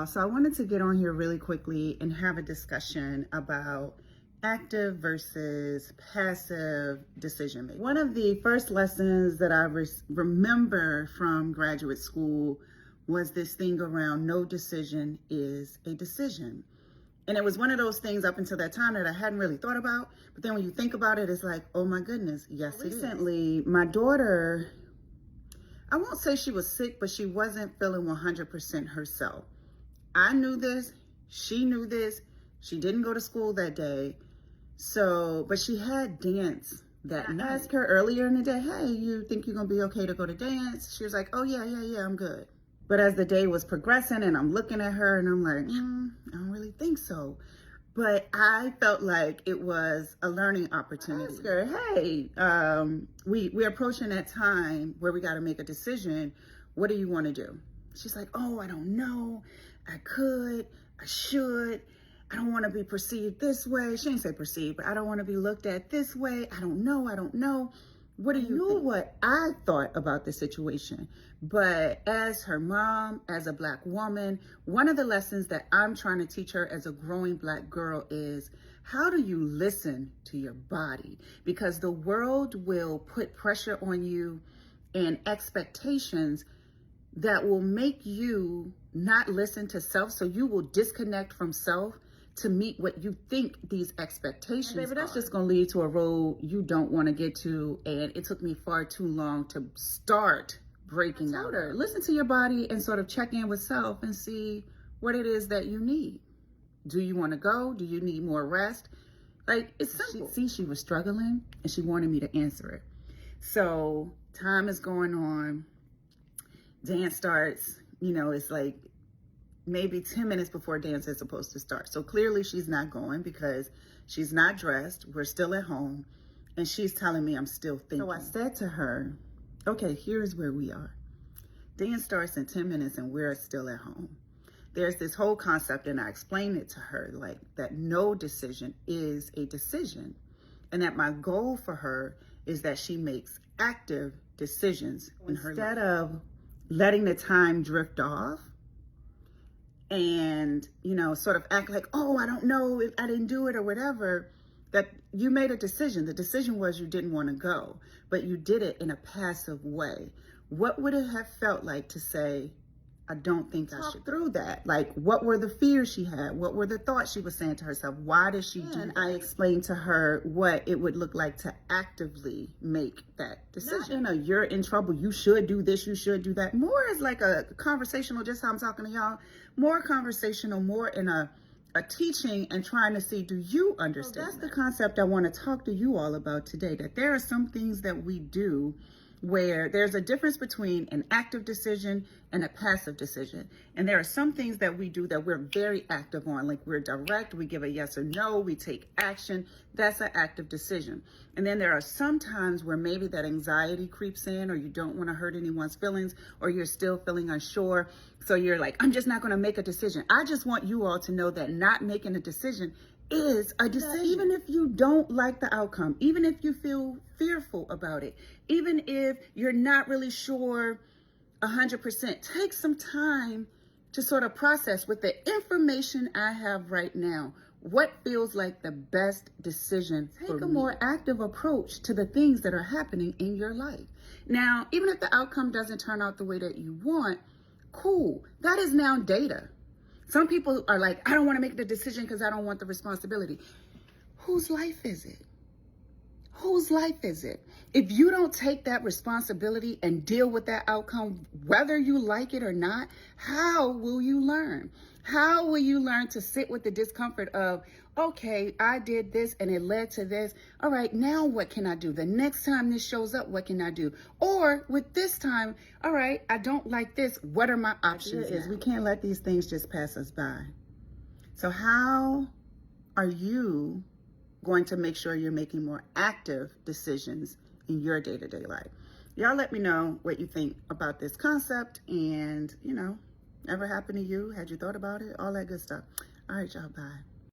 So I wanted to get on here really quickly and have a discussion about active versus passive decision making. One of the first lessons that I remember from graduate school was this thing around no decision is a decision. And it was one of those things up until that time that I hadn't really thought about. But then when you think about it, it's like, oh my goodness, yes, it is. Recently, my daughter, I won't say she was sick, but she wasn't feeling 100% herself. I knew this, she knew this, she didn't go to school that day. So, but she had dance that night. I asked her earlier in the day, hey, you think you're gonna be okay to go to dance? She was like, oh yeah, I'm good. But as the day was progressing and I'm looking at her and I'm like, I don't really think so. But I felt like it was a learning opportunity. I asked her, hey, we're approaching that time where we gotta make a decision. What do you wanna do? She's like, oh, I don't know. I could, I should. I don't want to be perceived this way. She didn't say perceived, but I don't want to be looked at this way. I don't know. What do you think? What I thought about the situation. But as her mom, as a Black woman, one of the lessons that I'm trying to teach her as a growing Black girl is, how do you listen to your body? Because the world will put pressure on you and expectations that will make you not listen to self. So you will disconnect from self to meet what you think these expectations are. Baby, that's just gonna lead to a road you don't wanna get to. And it took me far too long to start breaking out. Listen to your body and sort of check in with self and see what it is that you need. Do you wanna go? Do you need more rest? Like, it's simple. She was struggling and she wanted me to answer it. So time is going on. Dance starts, it's like maybe 10 minutes before dance is supposed to start. So clearly she's not going because she's not dressed. We're still at home and she's telling me I'm still thinking. So I said to her, okay, here's where we are. Dance starts in 10 minutes and we're still at home. There's this whole concept, and I explained it to her, like that no decision is a decision. And that my goal for her is that she makes active decisions in her life. Instead of letting the time drift off and, sort of act like, oh, I don't know if I didn't do it or whatever, that you made a decision. The decision was you didn't want to go, but you did it in a passive way. What would it have felt like to say, I don't think I should through that? Like, what were the fears she had? What were the thoughts she was saying to herself? Why did she do that? I explained to her what it would look like to actively make that decision. You're in trouble. You should do this. You should do that. More is like a conversational, just how I'm talking to y'all, more conversational, more in a teaching and trying to see, do you understand? So that's the concept I want to talk to you all about today, that there are some things that we do where there's a difference between an active decision and a passive decision. And there are some things that we do that we're very active on, like we're direct, we give a yes or no, we take action. That's an active decision. And then there are some times where maybe that anxiety creeps in, or you don't want to hurt anyone's feelings, or you're still feeling unsure. So you're like, I'm just not going to make a decision. I just want you all to know that not making a decision is a decision. Even if you don't like the outcome, even if you feel fearful about it, even if you're not really sure 100%, take some time to sort of process with the information I have right now, what feels like the best decision for me. Take a more active approach to the things that are happening in your life. Now, even if the outcome doesn't turn out the way that you want, cool. That is now data. Some people are like, I don't want to make the decision because I don't want the responsibility. Whose life is it? Whose life is it? If you don't take that responsibility and deal with that outcome, whether you like it or not, how will you learn? How will you learn to sit with the discomfort of, okay, I did this and it led to this. All right, now what can I do? The next time this shows up, what can I do? Or with this time, all right, I don't like this. What are my options? We can't let these things just pass us by. So how are you going to make sure you're making more active decisions in your day-to-day life? Y'all let me know what you think about this concept, and ever happened to you? Had you thought about it? All that good stuff. All right, y'all, bye.